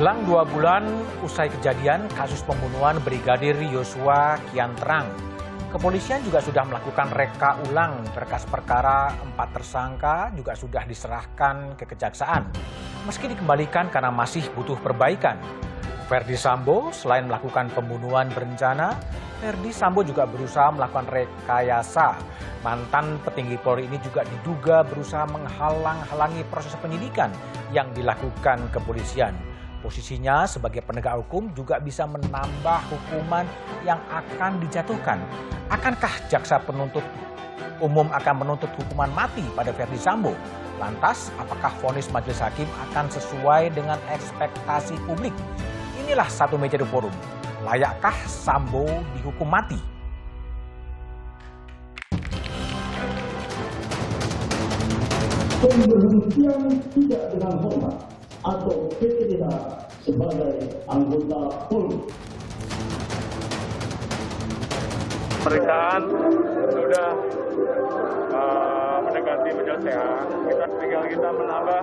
Selang 2 bulan usai kejadian kasus pembunuhan Brigadir Yosua kian terang. Kepolisian juga sudah melakukan reka ulang berkas perkara. 4 tersangka juga sudah diserahkan ke kejaksaan. Meski dikembalikan karena masih butuh perbaikan. Verdi Sambo selain melakukan pembunuhan berencana, Verdi Sambo juga berusaha melakukan rekayasa. Mantan petinggi Polri ini juga diduga berusaha menghalang-halangi proses penyidikan yang dilakukan kepolisian. Posisinya sebagai penegak hukum juga bisa menambah hukuman yang akan dijatuhkan. Akankah jaksa penuntut umum akan menuntut hukuman mati pada Verdi Sambo? Lantas, apakah vonis majelis hakim akan sesuai dengan ekspektasi publik? Inilah Satu Meja The Forum. Layakkah Sambo dihukum mati? Pemberhentian tidak dengan hormat atau PT sebagai anggota Polri. Pemeriksaan sudah mendekati penyelesaian. Kita menambah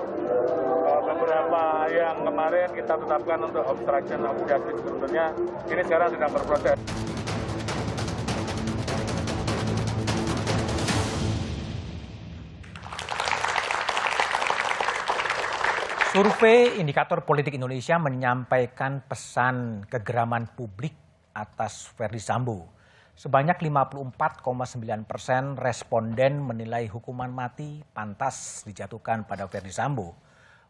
beberapa yang kemarin kita tetapkan untuk obstruction of justice. Sebetulnya ini sekarang sedang berproses. Survei Indikator Politik Indonesia menyampaikan pesan kegeraman publik atas Verdi Sambo. Sebanyak 54,9% responden menilai hukuman mati pantas dijatuhkan pada Verdi Sambo.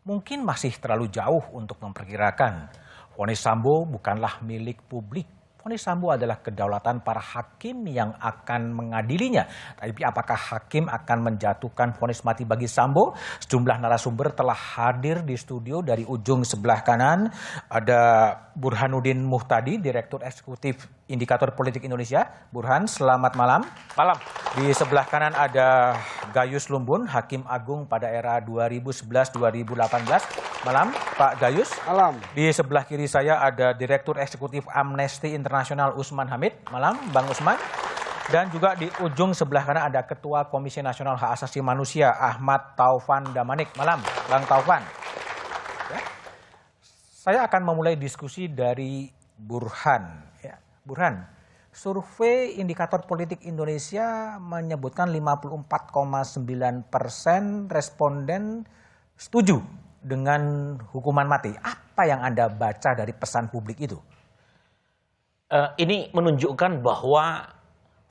Mungkin masih terlalu jauh untuk memperkirakan. Vonis Sambo bukanlah milik publik. Vonis Sambo adalah kedaulatan para hakim yang akan mengadilinya. Tapi apakah hakim akan menjatuhkan vonis mati bagi Sambo? Sejumlah narasumber telah hadir di studio. Dari ujung sebelah kanan ada Burhanuddin Muhtadi, Direktur Eksekutif Indikator Politik Indonesia. Burhan, selamat malam. Malam. Di sebelah kanan ada Gayus Lumbun, Hakim Agung pada era 2011-2018. Malam, Pak Gayus. Malam. Di sebelah kiri saya ada Direktur Eksekutif Amnesty International Usman Hamid. Malam, Bang Usman. Dan juga di ujung sebelah kanan ada Ketua Komisi Nasional Hak Asasi Manusia Ahmad Taufan Damanik. Malam, Bang Taufan. Ya. Saya akan memulai diskusi dari Burhan. Ya. Burhan, survei Indikator Politik Indonesia menyebutkan 54,9% responden setuju dengan hukuman mati. Apa yang Anda baca dari pesan publik itu? Ini menunjukkan bahwa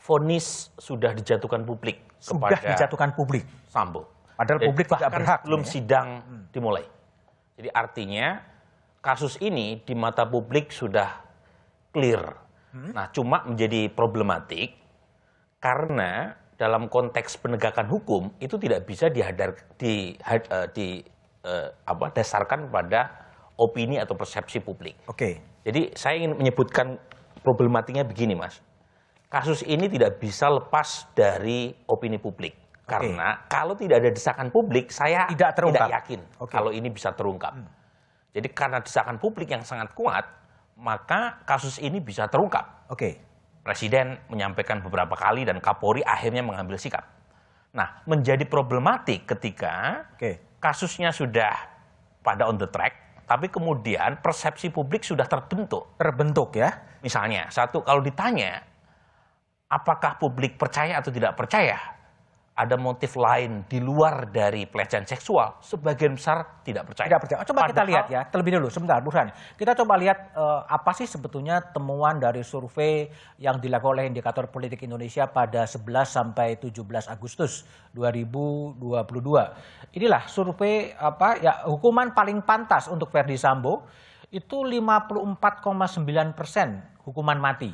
vonis sudah dijatuhkan publik Sudah kepada dijatuhkan publik. Sambo. Padahal publik tidak berhak. Belum Ya? sidang dimulai. Jadi artinya kasus ini di mata publik sudah clear. Nah, cuma menjadi problematik karena dalam konteks penegakan hukum itu tidak bisa dasarkan pada opini atau persepsi publik. Oke. Jadi saya ingin menyebutkan problematiknya begini, Mas. Kasus ini tidak bisa lepas dari opini publik. Karena kalau tidak ada desakan publik, saya tidak yakin kalau ini bisa terungkap. Jadi karena desakan publik yang sangat kuat, maka kasus ini bisa terungkap. Oke. Presiden menyampaikan beberapa kali dan Kapolri akhirnya mengambil sikap. Nah, menjadi problematik ketika kasusnya sudah pada on the track, tapi kemudian persepsi publik sudah terbentuk. Terbentuk ya. Misalnya, satu, kalau ditanya, apakah publik percaya atau tidak percaya ada motif lain di luar dari pelecehan seksual, sebagian besar tidak percaya. Tidak percaya. Coba kita lihat ya, terlebih dulu, sebentar, Burhan. Kita coba lihat apa sih sebetulnya temuan dari survei yang dilakukan oleh Indikator Politik Indonesia pada 11 sampai 17 Agustus 2022. Inilah survei hukuman paling pantas untuk Verdi Sambo itu 54,9% hukuman mati.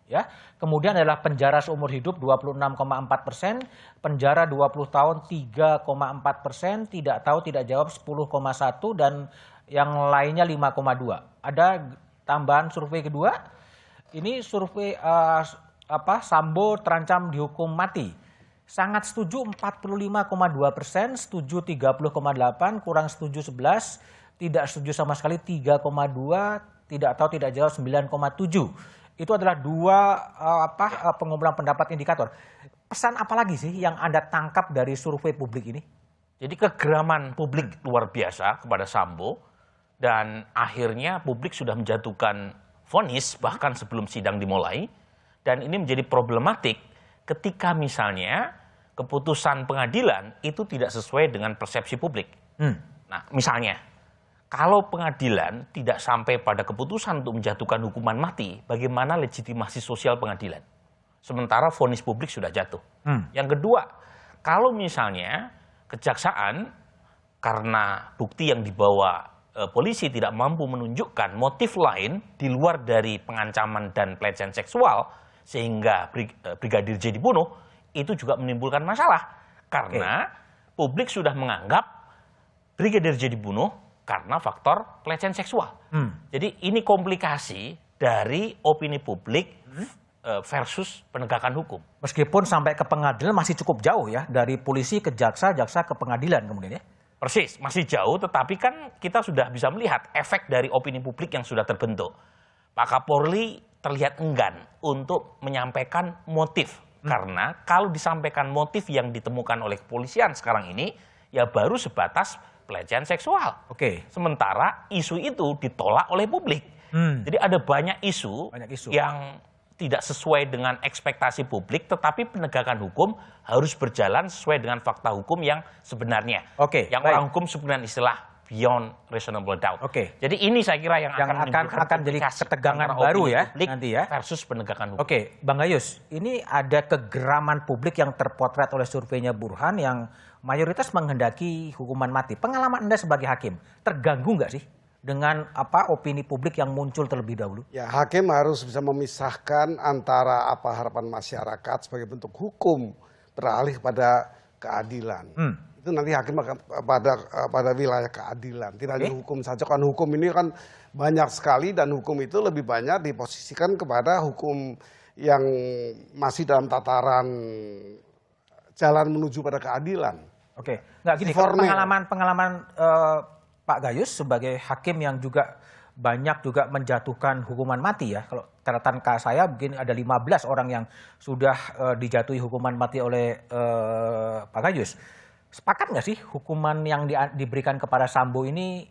Ya, kemudian adalah penjara seumur hidup 26,4%, penjara 20 tahun 3,4%, tidak tahu tidak jawab 10,1%, dan yang lainnya 5,2%. Ada tambahan survei kedua, ini survei Sambo terancam dihukum mati. Sangat setuju 45,2%, setuju 30,8%, kurang setuju 11%, tidak setuju sama sekali 3,2%, tidak tahu tidak jawab 9,7%. Itu adalah dua pengumpulan pendapat indikator. Pesan apa lagi sih yang Anda tangkap dari survei publik ini? Jadi kegeraman publik luar biasa kepada Sambo dan akhirnya publik sudah menjatuhkan vonis bahkan sebelum sidang dimulai, dan ini menjadi problematik ketika misalnya keputusan pengadilan itu tidak sesuai dengan persepsi publik. Nah, misalnya kalau pengadilan tidak sampai pada keputusan untuk menjatuhkan hukuman mati, bagaimana legitimasi sosial pengadilan? Sementara vonis publik sudah jatuh. Yang kedua, kalau misalnya kejaksaan karena bukti yang dibawa polisi tidak mampu menunjukkan motif lain di luar dari pengancaman dan pelecehan seksual sehingga Brigadir J dibunuh, itu juga menimbulkan masalah. Karena publik sudah menganggap Brigadir J dibunuh karena faktor pelecehan seksual. Jadi ini komplikasi dari opini publik versus penegakan hukum. Meskipun sampai ke pengadilan masih cukup jauh ya, dari polisi ke jaksa, jaksa ke pengadilan kemudian ya. Persis, masih jauh, tetapi kan kita sudah bisa melihat efek dari opini publik yang sudah terbentuk. Pak Kapolri terlihat enggan untuk menyampaikan motif. Karena kalau disampaikan motif yang ditemukan oleh kepolisian sekarang ini, ya baru sebatas pelecehan seksual. Sementara isu itu ditolak oleh publik. Jadi ada banyak isu yang tidak sesuai dengan ekspektasi publik, tetapi penegakan hukum harus berjalan sesuai dengan fakta hukum yang sebenarnya. Yang orang hukum sebenarnya istilah beyond reasonable doubt. Jadi ini saya kira yang akan jadi ketegangan baru ya nanti ya versus penegakan hukum. Bang Gayus, ini ada kegeraman publik yang terpotret oleh surveinya Burhan yang mayoritas menghendaki hukuman mati. Pengalaman Anda sebagai hakim, terganggu nggak sih dengan opini publik yang muncul terlebih dahulu? Ya, hakim harus bisa memisahkan antara apa harapan masyarakat sebagai bentuk hukum beralih kepada keadilan. Itu nanti hakim akan pada wilayah keadilan. Tidak hanya hukum saja, kan hukum ini kan banyak sekali dan hukum itu lebih banyak diposisikan kepada hukum yang masih dalam tataran jalan menuju pada keadilan. Nggak gini, pengalaman Pak Gayus sebagai hakim yang juga banyak juga menjatuhkan hukuman mati ya. Kalau catatan saya mungkin ada 15 orang yang sudah dijatuhi hukuman mati oleh Pak Gayus. Sepakat nggak sih hukuman yang diberikan kepada Sambo ini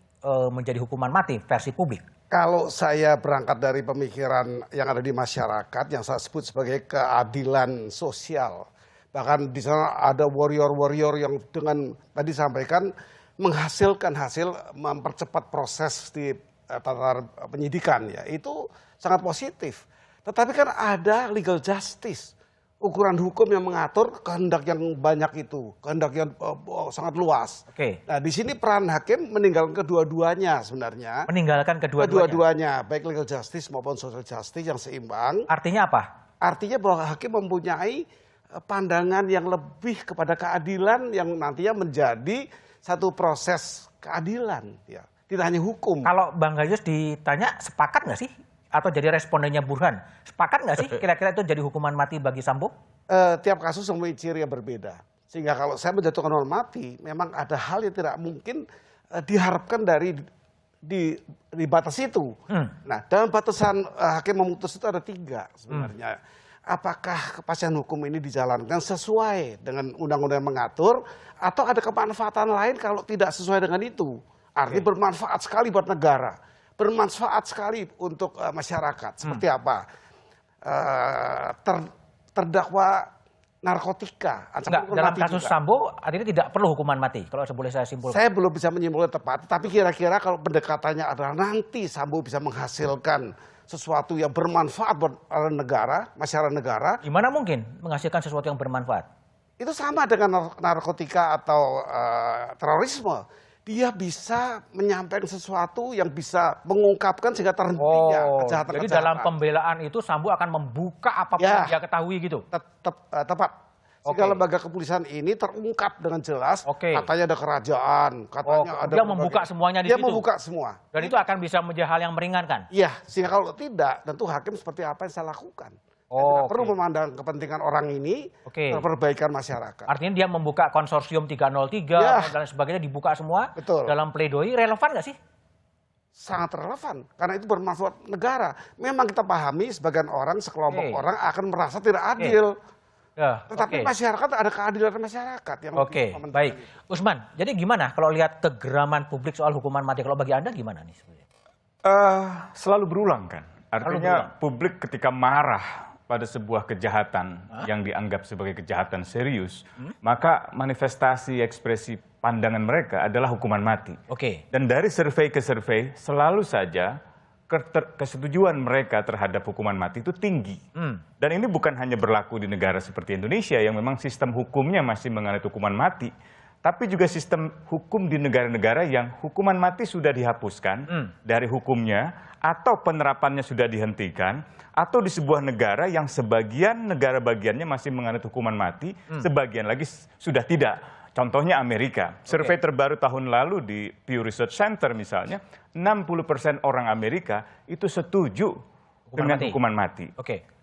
menjadi hukuman mati versi publik? Kalau saya berangkat dari pemikiran yang ada di masyarakat yang saya sebut sebagai keadilan sosial. Bahkan di sana ada warrior-warrior yang dengan tadi sampaikan menghasilkan hasil mempercepat proses di tataran penyidikan ya, itu sangat positif. Tetapi kan ada legal justice, ukuran hukum yang mengatur kehendak yang banyak itu, kehendak yang sangat luas. Nah, di sini peran hakim meninggalkan kedua-duanya sebenarnya. Meninggalkan kedua-duanya, baik legal justice maupun social justice yang seimbang. Artinya apa? Artinya bahwa hakim mempunyai pandangan yang lebih kepada keadilan yang nantinya menjadi satu proses keadilan, ya, tidak hanya hukum. Kalau Bang Gayus ditanya sepakat nggak sih? Atau jadi respondennya Burhan, sepakat nggak sih kira-kira itu jadi hukuman mati bagi Sambo? Tiap kasus mempunyai ciri yang berbeda. Sehingga kalau saya menjatuhkan hukuman mati, memang ada hal yang tidak mungkin diharapkan dari di batas itu. Nah, dalam batasan hakim memutus itu ada 3 sebenarnya. Apakah kepastian hukum ini dijalankan sesuai dengan undang-undang yang mengatur, atau ada kemanfaatan lain kalau tidak sesuai dengan itu. Artinya bermanfaat sekali buat negara, bermanfaat sekali untuk masyarakat. Seperti apa? Terdakwa narkotika. Dalam kasus Sambo artinya tidak perlu hukuman mati, kalau boleh saya simpulkan. Saya belum bisa menyimpulkan tepat, tapi kira-kira kalau pendekatannya adalah nanti Sambo bisa menghasilkan sesuatu yang bermanfaat buat negara, masyarakat negara. Gimana mungkin menghasilkan sesuatu yang bermanfaat? Itu sama dengan narkotika atau terorisme. Dia bisa menyampaikan sesuatu yang bisa mengungkapkan sehingga terhentinya kejahatan. Jadi dalam pembelaan itu Sambo akan membuka apapun yang dia ketahui gitu? Tepat. Sehingga lembaga kepolisian ini terungkap dengan jelas, katanya ada kerajaan, katanya ada... Dia membuka semuanya di situ? Dia membuka semua. Dan itu akan bisa menjadi hal yang meringankan? Iya, sehingga kalau tidak, tentu hakim seperti apa yang saya lakukan. Tidak perlu memandang kepentingan orang ini, perbaikan masyarakat. Artinya dia membuka konsorsium 303 dan sebagainya, dibuka semua. Dalam pledoi, relevan nggak sih? Sangat relevan, karena itu bermanfaat negara. Memang kita pahami sebagian orang, sekelompok orang akan merasa tidak adil. Ya, Tetapi masyarakat ada keadilan masyarakat yang Oke, baik. Usman, jadi gimana kalau lihat kegeraman publik soal hukuman mati? Kalau bagi Anda gimana nih sebenarnya? Selalu berulang kan. Artinya publik ketika marah pada sebuah kejahatan yang dianggap sebagai kejahatan serius, maka manifestasi ekspresi pandangan mereka adalah hukuman mati. Oke. Dan dari survei ke survei selalu saja kesetujuan mereka terhadap hukuman mati itu tinggi. Dan ini bukan hanya berlaku di negara seperti Indonesia yang memang sistem hukumnya masih menganut hukuman mati, tapi juga sistem hukum di negara-negara yang hukuman mati sudah dihapuskan dari hukumnya atau penerapannya sudah dihentikan, atau di sebuah negara yang sebagian negara bagiannya masih menganut hukuman mati, sebagian lagi sudah tidak. Contohnya Amerika. Survei terbaru tahun lalu di Pew Research Center misalnya, 60% orang Amerika itu setuju dengan hukuman mati.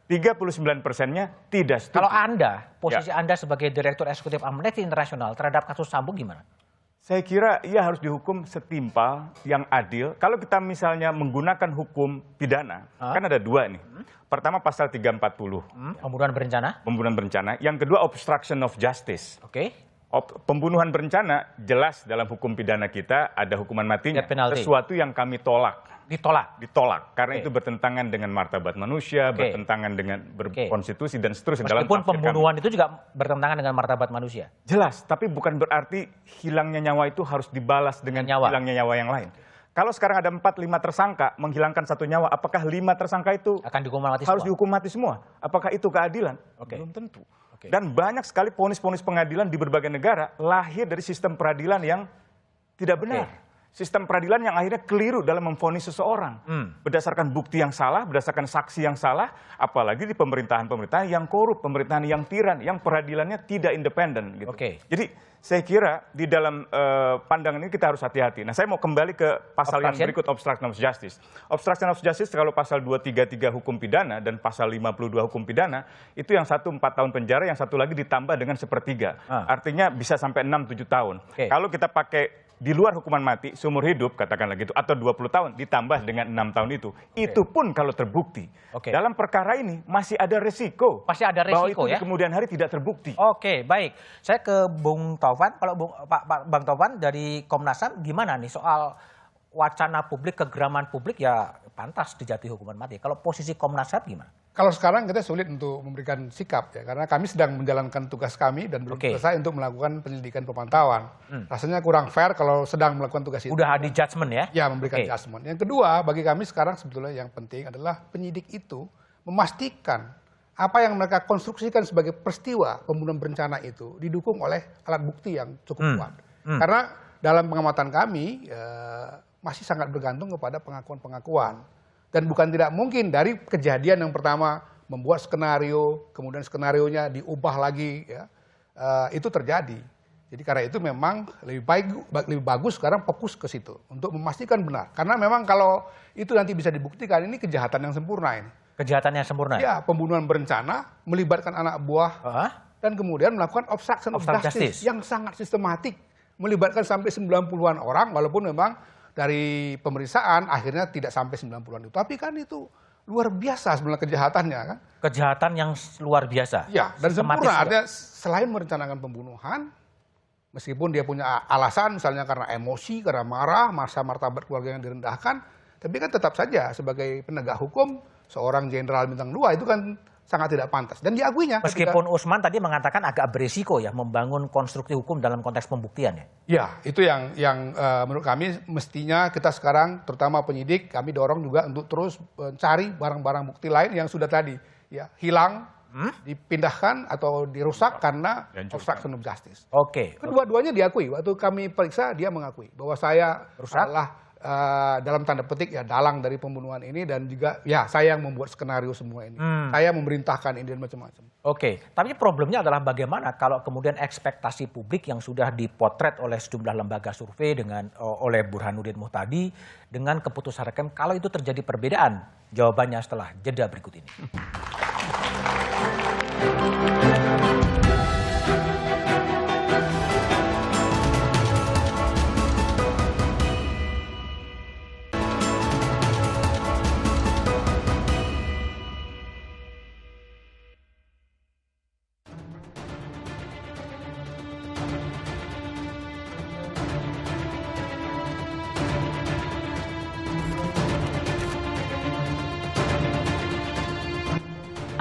39%-nya tidak setuju. Kalau Anda, posisi Anda sebagai Direktur Eksekutif Amnesty International terhadap kasus Sambo gimana? Saya kira ia harus dihukum setimpal, yang adil. Kalau kita misalnya menggunakan hukum pidana, kan ada dua nih. Pertama pasal 340. Pembunuhan berencana. Pembunuhan berencana. Yang kedua obstruction of justice. Pembunuhan berencana jelas dalam hukum pidana kita ada hukuman matinya. Sesuatu yang kami tolak. Ditolak. Karena itu bertentangan dengan martabat manusia, bertentangan dengan konstitusi dan seterusnya. Meskipun pembunuhan itu juga bertentangan dengan martabat manusia. Jelas, tapi bukan berarti hilangnya nyawa itu harus dibalas dengan hilangnya nyawa yang lain. Kalau sekarang ada 4-5 tersangka menghilangkan 1 nyawa, apakah 5 tersangka itu akan dihukum mati harus dihukum mati semua? Apakah itu keadilan? Belum tentu. Dan banyak sekali vonis-vonis pengadilan di berbagai negara lahir dari sistem peradilan yang tidak benar. Sistem peradilan yang akhirnya keliru dalam memvonis seseorang. Berdasarkan bukti yang salah, berdasarkan saksi yang salah, apalagi di pemerintahan-pemerintahan yang korup, pemerintahan yang tiran, yang peradilannya tidak independen. Gitu. Jadi saya kira di dalam pandangan ini kita harus hati-hati. Nah, saya mau kembali ke pasal yang berikut, obstruction of justice. Obstruction of justice kalau pasal 233 hukum pidana dan pasal 52 hukum pidana, itu yang satu 4 tahun penjara, yang satu lagi ditambah dengan 1/3. Artinya bisa sampai 6-7 tahun. Kalau kita pakai di luar hukuman mati, seumur hidup, katakanlah gitu, atau 20 tahun, ditambah dengan 6 tahun itu. Itu pun kalau terbukti. Dalam perkara ini masih ada resiko. Masih ada resiko, bahwa itu di kemudian hari tidak terbukti. Baik. Saya ke Bung Taufan. Kalau Bang Taufan dari Komnas HAM gimana nih soal wacana publik, kegeraman publik ya pantas dijatuhi hukuman mati. Kalau posisi Komnas HAM gimana? Kalau sekarang kita sulit untuk memberikan sikap ya, karena kami sedang menjalankan tugas kami dan belum selesai untuk melakukan penyelidikan pemantauan. Rasanya kurang fair kalau sedang melakukan tugas itu. Udah ada judgment ya? Ya, memberikan judgment. Yang kedua, bagi kami sekarang sebetulnya yang penting adalah penyidik itu memastikan apa yang mereka konstruksikan sebagai peristiwa pembunuhan berencana itu didukung oleh alat bukti yang cukup kuat. Karena dalam pengamatan kami masih sangat bergantung kepada pengakuan-pengakuan. Dan bukan tidak mungkin dari kejadian yang pertama membuat skenario, kemudian skenarionya diubah lagi, ya, itu terjadi. Jadi karena itu memang lebih bagus sekarang fokus ke situ untuk memastikan benar. Karena memang kalau itu nanti bisa dibuktikan ini kejahatan yang sempurna ini. Kejahatan yang sempurna? Ya, pembunuhan berencana, melibatkan anak buah, dan kemudian melakukan obstruction of justice yang sangat sistematik. Melibatkan sampai 90-an orang, walaupun memang dari pemeriksaan akhirnya tidak sampai 90-an itu. Tapi kan itu luar biasa sebenarnya kejahatannya kan. Kejahatan yang luar biasa? Ya, dan sempurna. Artinya selain merencanakan pembunuhan, meskipun dia punya alasan misalnya karena emosi, karena marah, masa martabat keluarga yang direndahkan, tapi kan tetap saja sebagai penegak hukum, seorang jenderal bintang 2 itu kan sangat tidak pantas. Dan diakuinya. Meskipun Usman tadi mengatakan agak berisiko ya membangun konstruksi hukum dalam konteks pembuktian ya? Ya, itu yang menurut kami mestinya kita sekarang, terutama penyidik, kami dorong juga untuk terus mencari barang-barang bukti lain yang sudah tadi ya hilang, dipindahkan atau dirusak karena obstruction of justice. Kedua-duanya diakui. Waktu kami periksa dia mengakui bahwa saya adalah dalam tanda petik ya dalang dari pembunuhan ini dan juga ya saya yang membuat skenario semua ini. Saya memerintahkan ini dan macam-macam. Tapi problemnya adalah bagaimana kalau kemudian ekspektasi publik yang sudah dipotret oleh sejumlah lembaga survei dengan oleh Burhanuddin Muhtadi dengan keputusan hakim kalau itu terjadi perbedaan. Jawabannya setelah jeda berikut ini.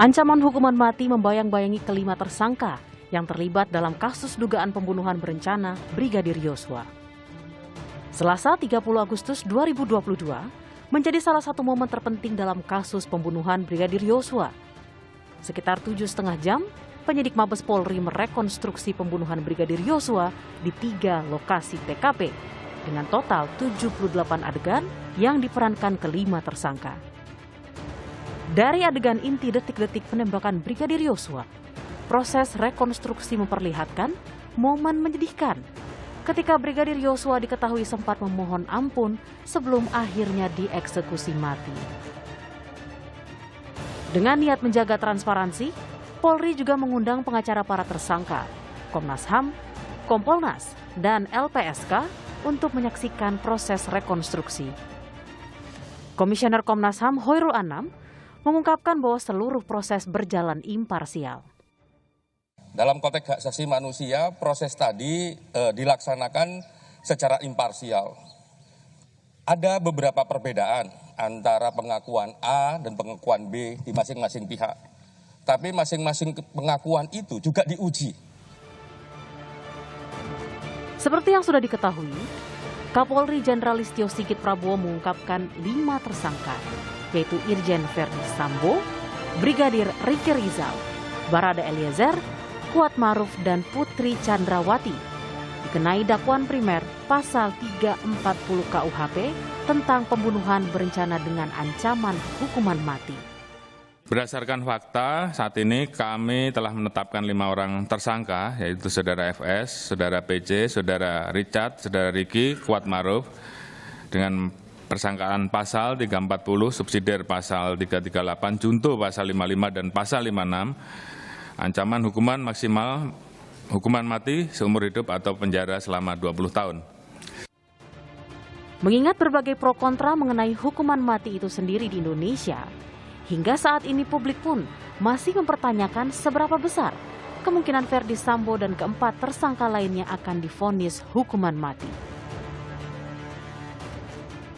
Ancaman hukuman mati membayang-bayangi kelima tersangka yang terlibat dalam kasus dugaan pembunuhan berencana Brigadir Yosua. Selasa 30 Agustus 2022 menjadi salah satu momen terpenting dalam kasus pembunuhan Brigadir Yosua. Sekitar 7,5 jam, penyidik Mabes Polri merekonstruksi pembunuhan Brigadir Yosua di 3 lokasi TKP dengan total 78 adegan yang diperankan kelima tersangka. Dari adegan inti detik-detik penembakan Brigadir Yosua, proses rekonstruksi memperlihatkan momen menyedihkan ketika Brigadir Yosua diketahui sempat memohon ampun sebelum akhirnya dieksekusi mati. Dengan niat menjaga transparansi, Polri juga mengundang pengacara para tersangka, Komnas HAM, Kompolnas, dan LPSK untuk menyaksikan proses rekonstruksi. Komisioner Komnas HAM Hoirul Anam mengungkapkan bahwa seluruh proses berjalan imparsial. Dalam konteks hak asasi manusia, proses tadi dilaksanakan secara imparsial. Ada beberapa perbedaan antara pengakuan A dan pengakuan B di masing-masing pihak. Tapi masing-masing pengakuan itu juga diuji. Seperti yang sudah diketahui, Kapolri Jenderal Listio Sigit Prabowo mengungkapkan 5 tersangka, yaitu Irjen Verdi Sambo, Brigadir Ricky Rizal, Barada Eliezer, Kuat Maruf, dan Putri Chandrawati dikenai dakwaan primer pasal 340 KUHP tentang pembunuhan berencana dengan ancaman hukuman mati. Berdasarkan fakta, saat ini kami telah menetapkan 5 orang tersangka, yaitu Saudara FS, Saudara PC, Saudara Richard, Saudara Ricky, Kuat Maruf, dengan persangkaan pasal 340, subsidiar pasal 338, junto pasal 55 dan pasal 56, ancaman hukuman maksimal hukuman mati seumur hidup atau penjara selama 20 tahun. Mengingat berbagai pro kontra mengenai hukuman mati itu sendiri di Indonesia, hingga saat ini publik pun masih mempertanyakan seberapa besar kemungkinan Verdi Sambo dan keempat tersangka lainnya akan divonis hukuman mati.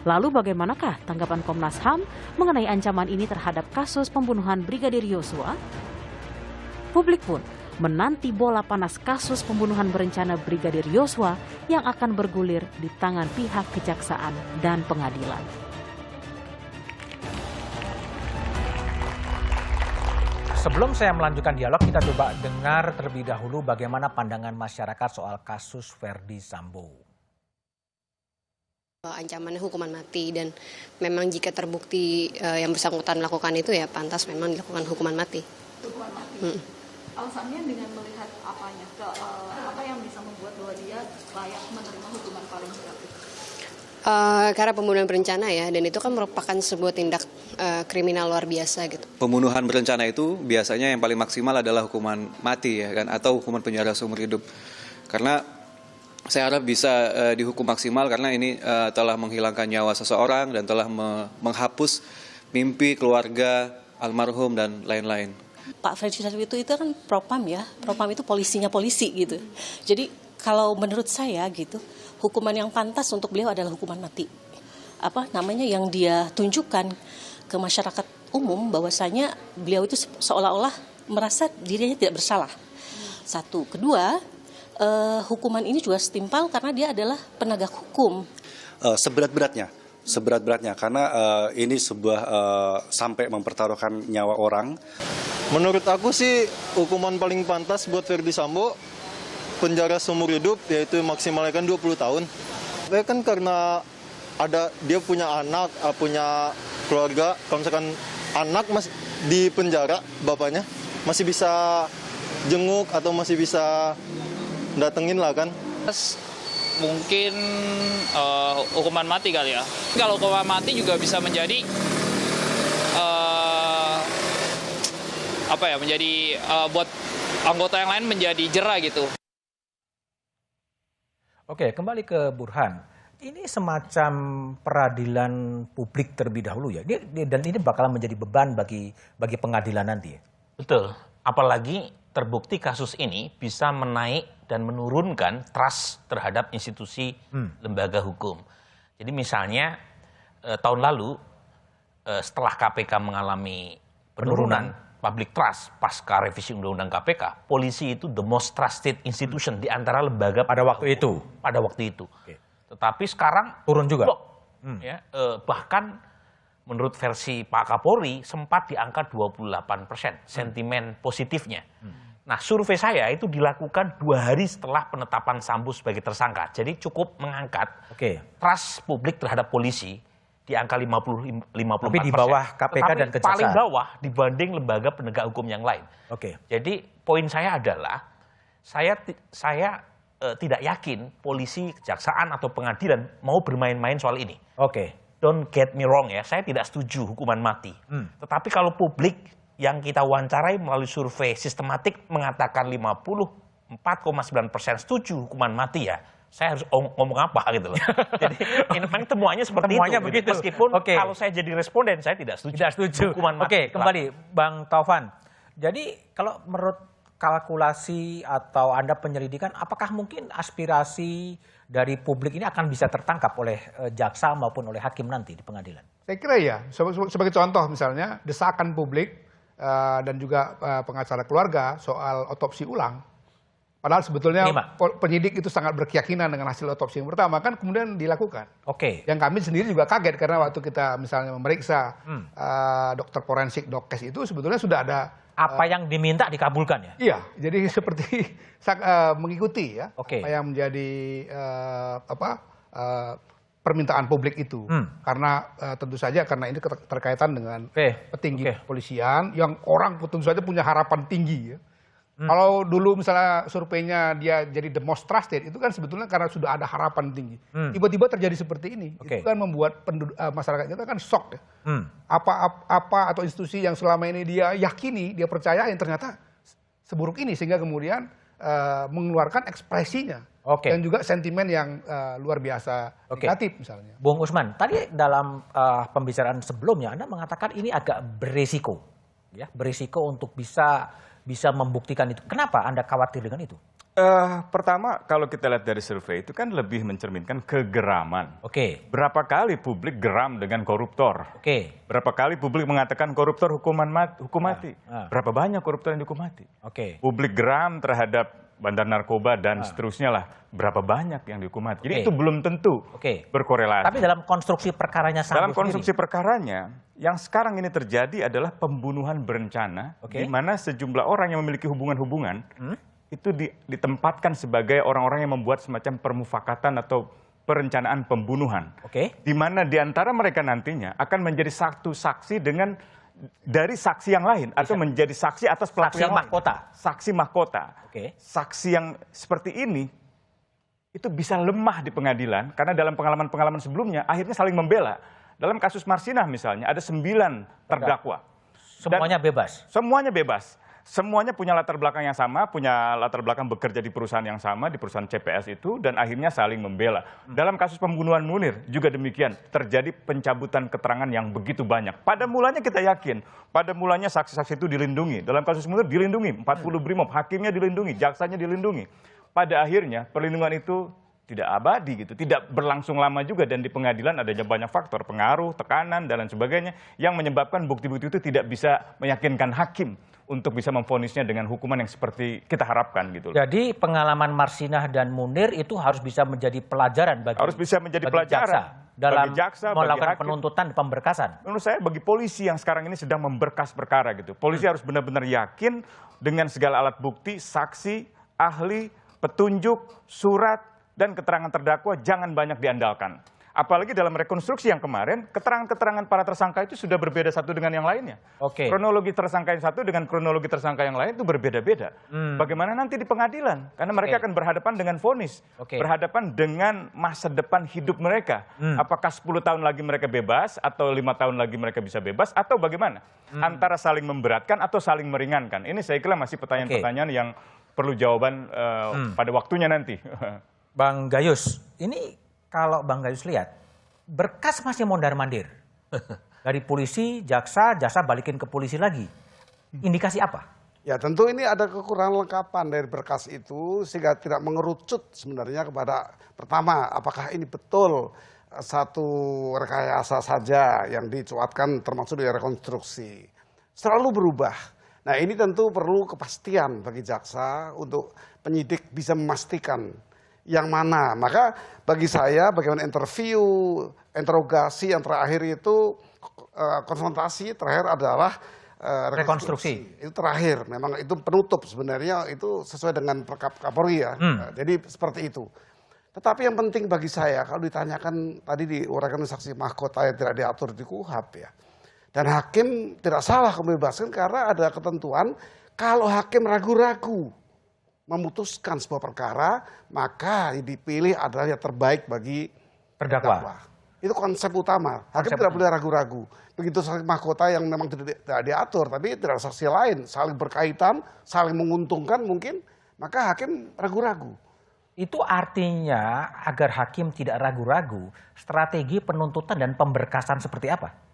Lalu bagaimanakah tanggapan Komnas HAM mengenai ancaman ini terhadap kasus pembunuhan Brigadir Yosua? Publik pun menanti bola panas kasus pembunuhan berencana Brigadir Yosua yang akan bergulir di tangan pihak kejaksaan dan pengadilan. Sebelum saya melanjutkan dialog, kita coba dengar terlebih dahulu bagaimana pandangan masyarakat soal kasus Verdi Sambo. Ancamannya hukuman mati, dan memang jika terbukti yang bersangkutan melakukan itu ya pantas memang dilakukan hukuman mati. Hukuman mati. Alasannya dengan melihat apanya, apa yang bisa membuat bahwa dia layak menerima hukuman paling berat? Karena pembunuhan berencana ya, dan itu kan merupakan sebuah tindak kriminal luar biasa gitu. Pembunuhan berencana itu biasanya yang paling maksimal adalah hukuman mati ya kan, atau hukuman penjara seumur hidup. Karena saya harap bisa dihukum maksimal karena ini telah menghilangkan nyawa seseorang dan telah menghapus mimpi keluarga almarhum dan lain-lain. Pak Verdi Sambo itu kan propam ya, propam itu polisinya polisi gitu. Jadi kalau menurut saya gitu, hukuman yang pantas untuk beliau adalah hukuman mati. Yang dia tunjukkan ke masyarakat umum bahwasanya beliau itu seolah-olah merasa dirinya tidak bersalah. Satu, kedua, hukuman ini juga setimpal karena dia adalah penegak hukum. Seberat-beratnya karena ini sebuah sampai mempertaruhkan nyawa orang. Menurut aku sih hukuman paling pantas buat Verdi Sambo penjara seumur hidup, yaitu maksimalnya kan 20 tahun. Kan karena dia punya anak, punya keluarga, kalau misalkan anak masih di penjara, bapaknya masih bisa jenguk atau masih bisa datengin lah kan. Mungkin hukuman mati kali ya. Kalau hukuman mati juga bisa menjadi buat anggota yang lain menjadi jera gitu. Oke, kembali ke Burhan. Ini semacam peradilan publik terlebih dahulu ya. Dan ini bakalan menjadi beban bagi pengadilan nanti ya. Betul. Apalagi terbukti kasus ini bisa menaik dan menurunkan trust terhadap institusi lembaga hukum. Jadi misalnya tahun lalu setelah KPK mengalami penurunan public trust pasca revisi Undang-Undang KPK, polisi itu the most trusted institution di antara lembaga pada waktu itu. Pada waktu itu. Tetapi sekarang turun juga. Ya, bahkan menurut versi Pak Kapolri sempat di angka 28% sentimen positifnya. Nah, survei saya itu dilakukan 2 hari setelah penetapan Sambo sebagai tersangka. Jadi cukup mengangkat trust publik terhadap polisi di angka 54%. Tapi di bawah KPK dan Kejaksaan. Paling bawah dibanding lembaga penegak hukum yang lain. Jadi poin saya adalah saya tidak yakin polisi, kejaksaan atau pengadilan mau bermain-main soal ini. Don't get me wrong ya, saya tidak setuju hukuman mati. Tetapi kalau publik yang kita wawancarai melalui survei sistematik mengatakan 54,9% setuju hukuman mati ya, saya harus ngomong apa gitu loh. Jadi memang temuannya seperti itu. Begitu. Meskipun kalau saya jadi responden saya tidak setuju. Hukuman mati. Kembali Bang Taufan. Jadi kalau menurut kalkulasi atau Anda penyelidikan, apakah mungkin aspirasi dari publik ini akan bisa tertangkap oleh jaksa maupun oleh hakim nanti di pengadilan? Saya kira ya, sebagai contoh misalnya desakan publik dan juga pengacara keluarga soal otopsi ulang. Padahal sebetulnya penyidik itu sangat berkeyakinan dengan hasil otopsi yang pertama, kan kemudian dilakukan. Yang kami sendiri juga kaget karena waktu kita misalnya memeriksa dokter forensik Dokkes itu sebetulnya sudah ada apa yang diminta dikabulkan ya? Iya, jadi seperti mengikuti ya apa yang menjadi permintaan publik itu. Karena tentu saja karena ini terkaitan dengan petinggi kepolisian yang orang tentu saja punya harapan tinggi ya. Kalau dulu misalnya surveinya dia jadi the most trusted, itu kan sebetulnya karena sudah ada harapan tinggi. Tiba-tiba terjadi seperti ini, itu kan membuat masyarakat kita kan shock ya. Apa atau institusi yang selama ini dia yakini, dia percayain ternyata seburuk ini, sehingga kemudian mengeluarkan ekspresinya. Dan juga sentimen yang luar biasa negatif misalnya. Bung Usman, tadi dalam pembicaraan sebelumnya Anda mengatakan ini agak berisiko, ya, berisiko untuk bisa membuktikan itu. Kenapa Anda khawatir dengan itu? Pertama, kalau kita lihat dari survei itu kan lebih mencerminkan kegeraman. Berapa kali publik geram dengan koruptor? Berapa kali publik mengatakan koruptor hukum mati? Berapa banyak koruptor yang dihukum mati? Publik geram terhadap bandar narkoba dan seterusnya lah. Berapa banyak yang dihukum mati? Jadi itu belum tentu berkorelasi. Tapi dalam konstruksi perkaranya Dalam konstruksi perkaranya, yang sekarang ini terjadi adalah pembunuhan berencana, di mana sejumlah orang yang memiliki hubungan-hubungan itu ditempatkan sebagai orang-orang yang membuat semacam permufakatan atau perencanaan pembunuhan. Di mana di antara mereka nantinya akan menjadi satu saksi dari saksi yang lain atau menjadi saksi atas pelaku yang lain. Saksi mahkota. Saksi yang seperti ini itu bisa lemah di pengadilan karena dalam pengalaman-pengalaman sebelumnya akhirnya saling membela. Dalam kasus Marsinah misalnya ada 9 terdakwa. Semuanya bebas? Semuanya bebas. Semuanya punya latar belakang yang sama, punya latar belakang bekerja di perusahaan yang sama, di perusahaan CPS itu, dan akhirnya saling membela. Dalam kasus pembunuhan Munir juga demikian, terjadi pencabutan keterangan yang begitu banyak. Pada mulanya kita yakin, pada mulanya saksi-saksi itu dilindungi. Dalam kasus Munir dilindungi, 40 brimob, hakimnya dilindungi, jaksanya dilindungi. Pada akhirnya perlindungan itu tidak abadi gitu, tidak berlangsung lama juga, dan di pengadilan adanya banyak faktor pengaruh, tekanan dan lain sebagainya yang menyebabkan bukti-bukti itu tidak bisa meyakinkan hakim untuk bisa memvonisnya dengan hukuman yang seperti kita harapkan gitu. Jadi pengalaman Marsinah dan Munir itu harus bisa menjadi pelajaran bagi pelajaran dalam jaksa, melakukan penuntutan pemberkasan. Menurut saya bagi polisi yang sekarang ini sedang memberkas perkara gitu, polisi harus benar-benar yakin dengan segala alat bukti, saksi, ahli, petunjuk, surat, dan keterangan terdakwa jangan banyak diandalkan. Apalagi dalam rekonstruksi yang kemarin, keterangan-keterangan para tersangka itu sudah berbeda satu dengan yang lainnya. Kronologi tersangka yang satu dengan kronologi tersangka yang lain itu berbeda-beda. Bagaimana nanti di pengadilan? Karena mereka akan berhadapan dengan vonis, berhadapan dengan masa depan hidup mereka. Apakah 10 tahun lagi mereka bebas, atau 5 tahun lagi mereka bisa bebas, atau bagaimana? Antara saling memberatkan atau saling meringankan. Ini saya kira masih pertanyaan-pertanyaan yang perlu jawaban pada waktunya nanti. Bang Gayus, ini kalau Bang Gayus lihat, berkas masih mondar-mandir. Dari polisi, jaksa balikin ke polisi lagi. Indikasi apa? Ya tentu ini ada kekurangan lengkapan dari berkas itu, sehingga tidak mengerucut sebenarnya kepada, pertama, apakah ini betul satu rekayasa saja yang dicuatkan termasuk dari rekonstruksi. Selalu berubah. Nah ini tentu perlu kepastian bagi jaksa untuk penyidik bisa memastikan yang mana. Maka bagi saya bagaimana interview, interogasi yang terakhir itu konfrontasi terakhir adalah rekonstruksi. Itu terakhir, memang itu penutup sebenarnya itu sesuai dengan Kapolri ya. Jadi seperti itu. Tetapi yang penting bagi saya kalau ditanyakan tadi diuraikan saksi mahkota yang tidak diatur di KUHP ya. Dan hakim tidak salah membebaskan karena ada ketentuan kalau hakim ragu-ragu memutuskan sebuah perkara, maka dipilih adalah yang terbaik bagi terdakwa. Itu konsep utama. Hakim tidak boleh ragu-ragu. Begitu saksi mahkota yang memang tidak diatur, tapi tidak ada saksi lain, saling berkaitan, saling menguntungkan mungkin, maka hakim ragu-ragu. Itu artinya agar hakim tidak ragu-ragu, strategi penuntutan dan pemberkasan seperti apa?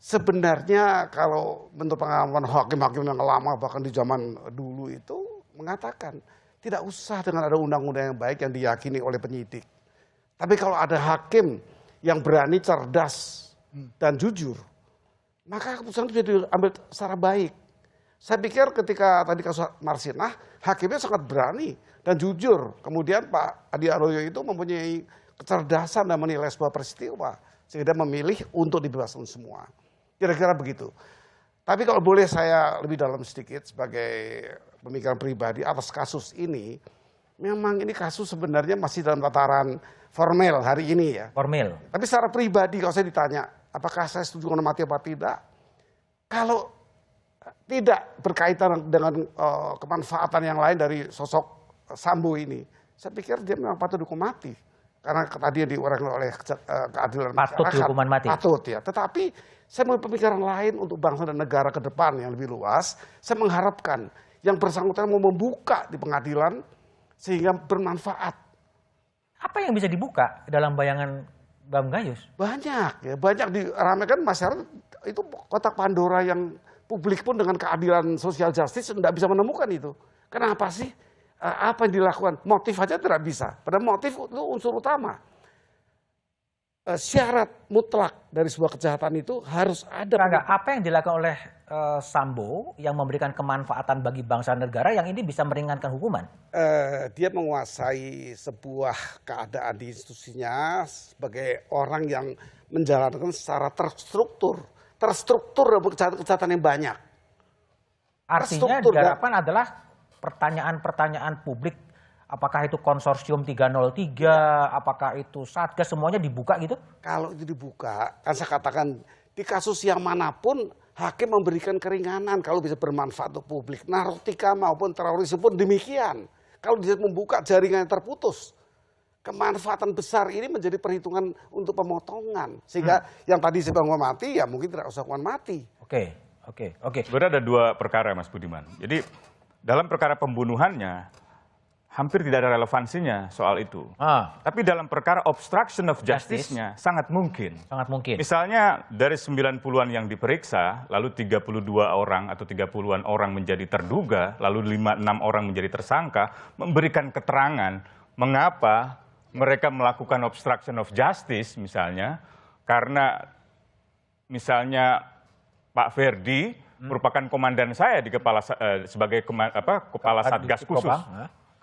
Sebenarnya kalau menurut pengalaman hakim-hakim yang lama bahkan di zaman dulu itu mengatakan tidak usah dengan ada undang-undang yang baik yang diyakini oleh penyidik. Tapi kalau ada hakim yang berani, cerdas, dan jujur, maka keputusan itu bisa diambil secara baik. Saya pikir ketika tadi kasus Marsinah, hakimnya sangat berani dan jujur. Kemudian Pak Adi Arroyo itu mempunyai kecerdasan dan menilai sebuah peristiwa. Sehingga dia memilih untuk dibebaskan semua. Kira-kira begitu. Tapi kalau boleh saya lebih dalam sedikit sebagai pemikiran pribadi atas kasus ini, memang ini kasus sebenarnya masih dalam tataran formel hari ini ya. Formel. Tapi secara pribadi kalau saya ditanya, apakah saya setuju hukuman mati apa tidak? Kalau tidak berkaitan dengan kemanfaatan yang lain dari sosok Sambo ini, saya pikir dia memang patut dihukum mati. Karena tadi yang diuraikan oleh keadilan masyarakat. Patut dihukuman mati. Patut ya. Tetapi saya memiliki pemikiran lain untuk bangsa dan negara ke depan yang lebih luas. Saya mengharapkan yang bersangkutan mau membuka di pengadilan sehingga bermanfaat. Apa yang bisa dibuka dalam bayangan Bang Gayus? Banyak ya, banyak diramaikan masyarakat itu kotak Pandora yang publik pun dengan keadilan sosial justice tidak bisa menemukan itu. Kenapa sih? Apa yang dilakukan? Motif aja tidak bisa. Padahal motif itu unsur utama. Syarat mutlak dari sebuah kejahatan itu harus ada. Apa yang dilakukan oleh Sambo yang memberikan kemanfaatan bagi bangsa dan negara yang ini bisa meringankan hukuman? Dia menguasai sebuah keadaan di institusinya sebagai orang yang menjalankan secara terstruktur kejahatan yang banyak. Artinya diharapkan adalah pertanyaan-pertanyaan publik, apakah itu konsorsium 303, apakah itu Satgas, semuanya dibuka gitu? Kalau itu dibuka, kan saya katakan di kasus yang manapun hakim memberikan keringanan kalau bisa bermanfaat untuk publik. Narkotika maupun terorisme pun demikian. Kalau dia membuka jaringan yang terputus, kemanfaatan besar ini menjadi perhitungan untuk pemotongan. Sehingga yang tadi saya bilang mati, ya mungkin tidak usah hukuman mati. Oke. Sebenarnya ada dua perkara Mas Budiman. Jadi dalam perkara pembunuhannya, hampir tidak ada relevansinya soal itu. Tapi dalam perkara obstruction of justice-nya sangat mungkin. Sangat mungkin. Misalnya dari 90-an yang diperiksa, lalu 32 orang atau 30-an orang menjadi terduga, lalu 5-6 orang menjadi tersangka, memberikan keterangan mengapa mereka melakukan obstruction of justice misalnya, karena misalnya Pak Ferdi merupakan komandan saya di sebagai kepala Satgas Khusus.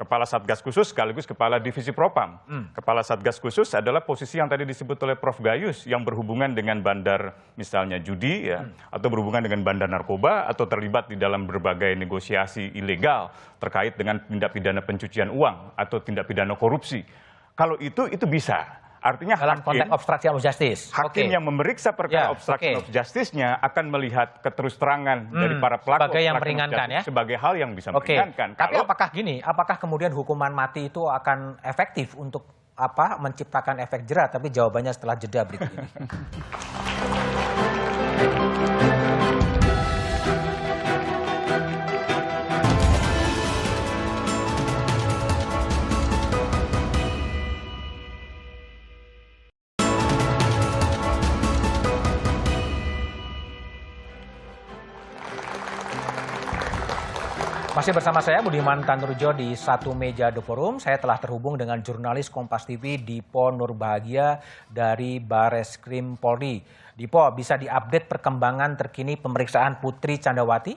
Kepala Satgas Khusus sekaligus Kepala Divisi Propam. Kepala Satgas Khusus adalah posisi yang tadi disebut oleh Prof. Gayus yang berhubungan dengan bandar misalnya judi ya, atau berhubungan dengan bandar narkoba atau terlibat di dalam berbagai negosiasi ilegal terkait dengan tindak pidana pencucian uang atau tindak pidana korupsi. Kalau itu bisa. Artinya dalam konteks obstruction of justice. Hakim yang memeriksa perkara obstruction of justice-nya akan melihat keterusterangan dari para pelaku sebagai yang meringankan ya. Sebagai hal yang bisa meringankan. Tapi apakah kemudian hukuman mati itu akan efektif untuk menciptakan efek jera? Tapi jawabannya setelah jeda berikut ini. Masih bersama saya Budiman Tanurjo di Satu Meja The Forum. Saya telah terhubung dengan jurnalis Kompas TV Dipo Nurbahagia dari Bareskrim Polri. Dipo, bisa diupdate perkembangan terkini pemeriksaan Putri Candrawati?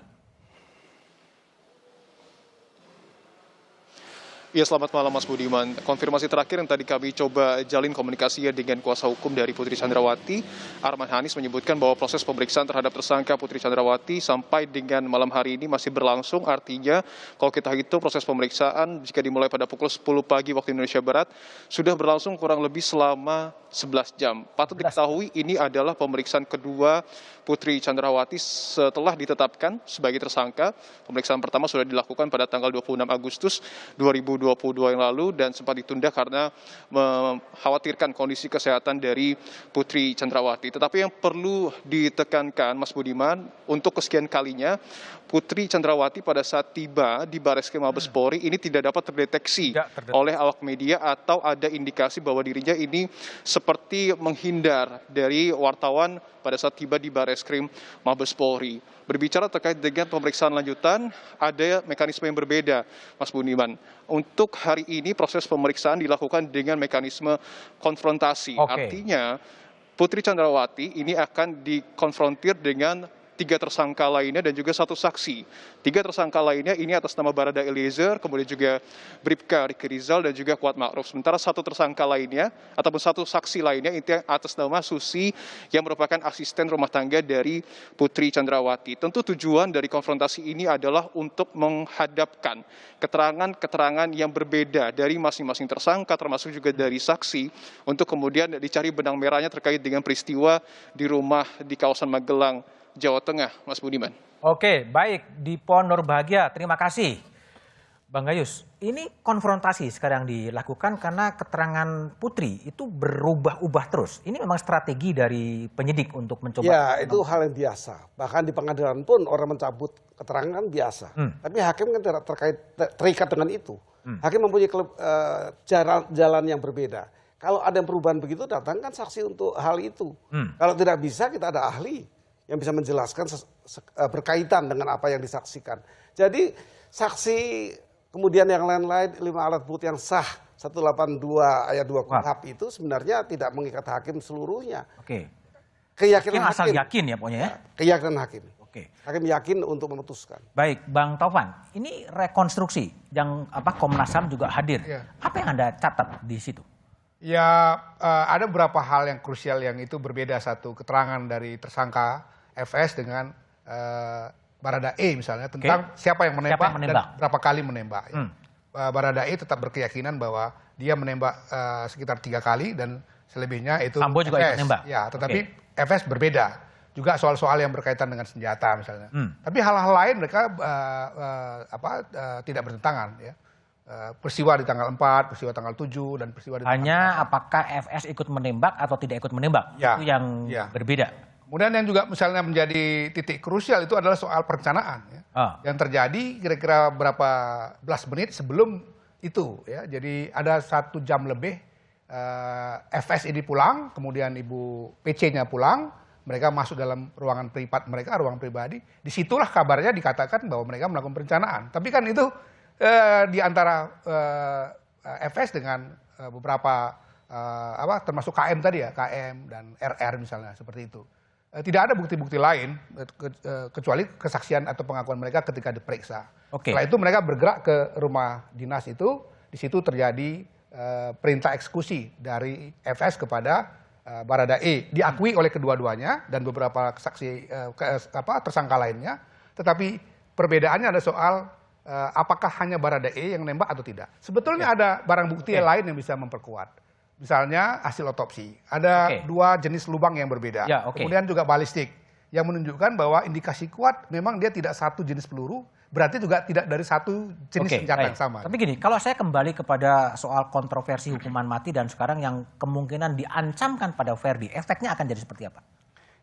Iya, selamat malam Mas Budiman. Konfirmasi terakhir yang tadi kami coba jalin komunikasinya dengan kuasa hukum dari Putri Chandrawati, Arman Hanis menyebutkan bahwa proses pemeriksaan terhadap tersangka Putri Chandrawati sampai dengan malam hari ini masih berlangsung. Artinya kalau kita hitung proses pemeriksaan jika dimulai pada pukul 10 pagi waktu Indonesia Barat sudah berlangsung kurang lebih selama 11 jam. Patut diketahui ini adalah pemeriksaan kedua Putri Chandrawati setelah ditetapkan sebagai tersangka. Pemeriksaan pertama sudah dilakukan pada tanggal 26 Agustus 2022 yang lalu dan sempat ditunda karena mengkhawatirkan kondisi kesehatan dari Putri Chandrawati. Tetapi yang perlu ditekankan Mas Budiman, untuk kesekian kalinya Putri Chandrawati pada saat tiba di Bareskrim Mabes Polri ini tidak dapat terdeteksi oleh awak media atau ada indikasi bahwa dirinya ini seperti menghindar dari wartawan pada saat tiba di Bareskrim Mabes Polri. Berbicara terkait dengan pemeriksaan lanjutan, ada mekanisme yang berbeda, Mas Budiman. Untuk hari ini proses pemeriksaan dilakukan dengan mekanisme konfrontasi. Artinya Putri Chandrawati ini akan dikonfrontir dengan 3 tersangka lainnya dan juga 1 saksi. 3 tersangka lainnya ini atas nama Barada Eliezer, kemudian juga Bribka Riki Rizal dan juga Kuat Ma'ruf. Sementara 1 tersangka lainnya ataupun 1 saksi lainnya itu atas nama Susi yang merupakan asisten rumah tangga dari Putri Chandrawati. Tentu tujuan dari konfrontasi ini adalah untuk menghadapkan keterangan-keterangan yang berbeda dari masing-masing tersangka termasuk juga dari saksi untuk kemudian dicari benang merahnya terkait dengan peristiwa di rumah di kawasan Magelang, Jawa Tengah, Mas Budiman. Oke, baik. Dipo Nurbahagia, terima kasih. Bang Gayus, ini konfrontasi sekarang dilakukan karena keterangan Putri itu berubah-ubah terus. Ini memang strategi dari penyidik untuk mencoba. Ya, itu hal yang biasa. Bahkan di pengadilan pun orang mencabut keterangan biasa. Tapi hakim kan tidak terikat dengan itu. Hakim mempunyai jalan yang berbeda. Kalau ada yang perubahan begitu, datangkan saksi untuk hal itu. Kalau tidak bisa, kita ada ahli yang bisa menjelaskan berkaitan dengan apa yang disaksikan. Jadi saksi kemudian yang lain-lain 5 alat bukti yang sah 182 ayat 2 KUHP itu sebenarnya tidak mengikat hakim seluruhnya. Oke. Keyakinan asal hakim. Yakin ya pokoknya ya. Keyakinan hakim. Oke. Hakim yakin untuk memutuskan. Baik, Bang Taufan, ini rekonstruksi yang Komnas HAM juga hadir. Apa yang Anda catat di situ? Ya, ada beberapa hal yang krusial yang itu berbeda. Satu, keterangan dari tersangka FS dengan Barada E misalnya tentang siapa yang menembak dan berapa kali menembak. Barada E tetap berkeyakinan bahwa dia menembak sekitar 3 kali dan selebihnya itu Sambo juga ikut nembak. Ya, tetapi FS berbeda. Juga soal-soal yang berkaitan dengan senjata misalnya. Tapi hal-hal lain mereka tidak bertentangan ya. Peristiwa di tanggal 4, peristiwa tanggal 7 dan peristiwa di hanya apakah FS ikut menembak atau tidak ikut menembak. Ya, itu yang berbeda. Kemudian yang juga misalnya menjadi titik krusial itu adalah soal perencanaan ya. Yang terjadi kira-kira berapa belas menit sebelum itu ya. Jadi ada 1 jam lebih FS ini pulang, kemudian Ibu PC-nya pulang, mereka masuk dalam ruangan privat mereka, ruang pribadi. Disitulah kabarnya dikatakan bahwa mereka melakukan perencanaan. Tapi kan itu di antara FS dengan beberapa termasuk KM tadi ya, KM dan RR misalnya seperti itu. Tidak ada bukti-bukti lain kecuali kesaksian atau pengakuan mereka ketika diperiksa. Setelah itu mereka bergerak ke rumah dinas itu, di situ terjadi perintah eksekusi dari FS kepada Barada E, diakui oleh kedua-duanya dan beberapa saksi tersangka lainnya. Tetapi perbedaannya ada soal apakah hanya Barada E yang nembak atau tidak. Sebetulnya ada barang bukti lain yang bisa memperkuat. Misalnya hasil otopsi, ada 2 jenis lubang yang berbeda. Kemudian juga balistik yang menunjukkan bahwa indikasi kuat memang dia tidak 1 jenis peluru, berarti juga tidak dari 1 jenis senjata yang sama. Tapi gini, kalau saya kembali kepada soal kontroversi hukuman mati dan sekarang yang kemungkinan diancamkan pada Ferdi, efeknya akan jadi seperti apa?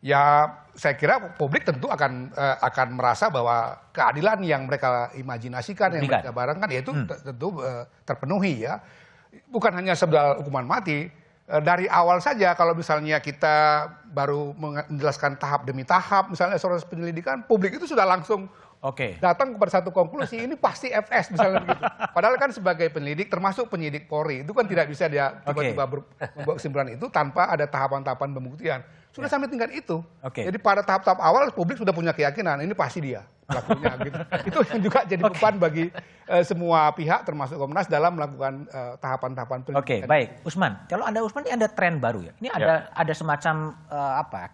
Ya, saya kira publik tentu akan merasa bahwa keadilan yang mereka imajinasikan, yang mereka bayangkan, yaitu tentu terpenuhi ya. Bukan hanya soal hukuman mati, dari awal saja kalau misalnya kita baru menjelaskan tahap demi tahap, misalnya proses penyelidikan, publik itu sudah langsung datang kepada satu konklusi, ini pasti FS misalnya begitu. Padahal kan sebagai penyelidik, termasuk penyidik Polri, itu kan tidak bisa dia tiba-tiba membuat kesimpulan itu tanpa ada tahapan-tahapan pembuktian. Sudah sampai tingkat itu. Jadi pada tahap-tahap awal publik sudah punya keyakinan ini pasti dia pelakunya gitu. Itu yang juga jadi beban bagi semua pihak termasuk Komnas dalam melakukan tahapan-tahapan Oke, penyelidikan. baik. Usman, kalau Anda Usman ini ada tren baru ya. Ini ada semacam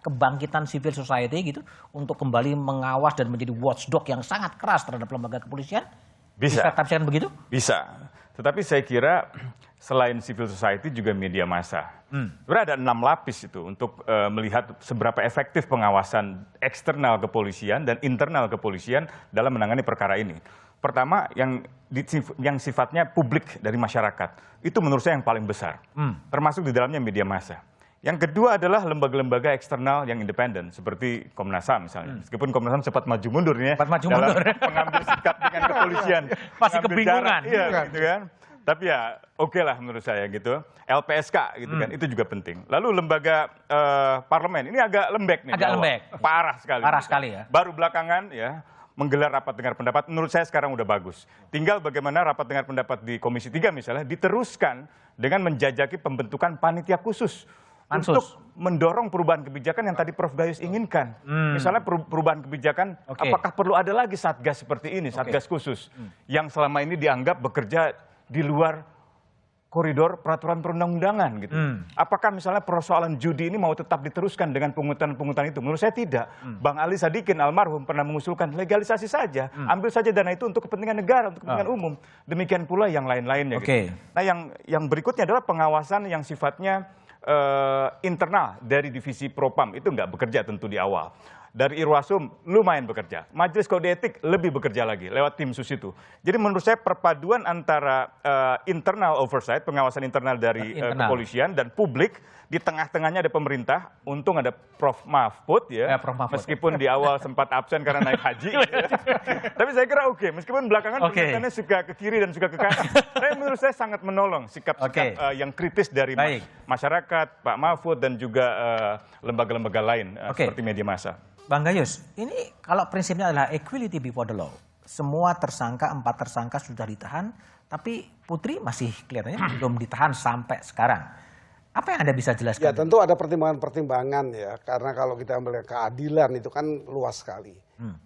kebangkitan civil society gitu untuk kembali mengawas dan menjadi watchdog yang sangat keras terhadap lembaga kepolisian. Bisa tafsirkan begitu? Bisa. Tetapi saya kira selain civil society juga media massa. Sebenarnya ada 6 lapis itu untuk melihat seberapa efektif pengawasan eksternal kepolisian dan internal kepolisian dalam menangani perkara ini. Pertama, yang sifatnya publik dari masyarakat. Itu menurut saya yang paling besar. Termasuk di dalamnya media massa. Yang kedua adalah lembaga-lembaga eksternal yang independen, seperti Komnas HAM misalnya. Meskipun Komnas HAM sempat maju mundur nih ya, dalam mengambil sikap dengan kepolisian. Masih kebingungan. Iya, gitu kan. Tapi ya oke lah menurut saya gitu. LPSK gitu kan, itu juga penting. Lalu lembaga parlemen, ini agak lembek nih. Agak lembek. Parah sekali. Parah sekali ya. Baru belakangan ya, menggelar rapat dengar pendapat, menurut saya sekarang udah bagus. Tinggal bagaimana rapat dengar pendapat di Komisi 3 misalnya, diteruskan dengan menjajaki pembentukan panitia khusus. Pansus. Untuk mendorong perubahan kebijakan yang tadi Prof. Gayus inginkan. Misalnya perubahan kebijakan, apakah perlu ada lagi satgas seperti ini, satgas khusus, yang selama ini dianggap bekerja di luar koridor peraturan perundang-undangan gitu. Apakah misalnya persoalan judi ini mau tetap diteruskan dengan pungutan-pungutan itu? Menurut saya tidak. Bang Ali Sadikin almarhum pernah mengusulkan legalisasi saja, ambil saja dana itu untuk kepentingan negara, untuk kepentingan umum. Demikian pula yang lain-lainnya. Gitu. Nah yang berikutnya adalah pengawasan yang sifatnya internal dari divisi Propam, itu nggak bekerja tentu di awal. Dari Irwasum lumayan bekerja. Majelis Kode Etik lebih bekerja lagi lewat tim sus itu. Jadi menurut saya perpaduan antara internal oversight, pengawasan internal dari kepolisian dan publik, di tengah-tengahnya ada pemerintah. Untung ada Prof. Mahfud ya. Prof. Mahfud. Meskipun di awal sempat absen karena naik haji. Tapi saya kira oke. Meskipun belakangan pernyataannya suka ke kiri dan suka ke kanan. Tapi menurut saya sangat menolong sikap-sikap yang kritis dari masyarakat, Pak Mahfud dan juga lembaga-lembaga lain seperti media massa. Bang Gayus, ini kalau prinsipnya adalah equality before the law. Semua tersangka, 4 tersangka sudah ditahan, tapi Putri masih kelihatannya belum ditahan sampai sekarang. Apa yang Anda bisa jelaskan? Ya tentu ada pertimbangan-pertimbangan ya, karena kalau kita melihat keadilan itu kan luas sekali.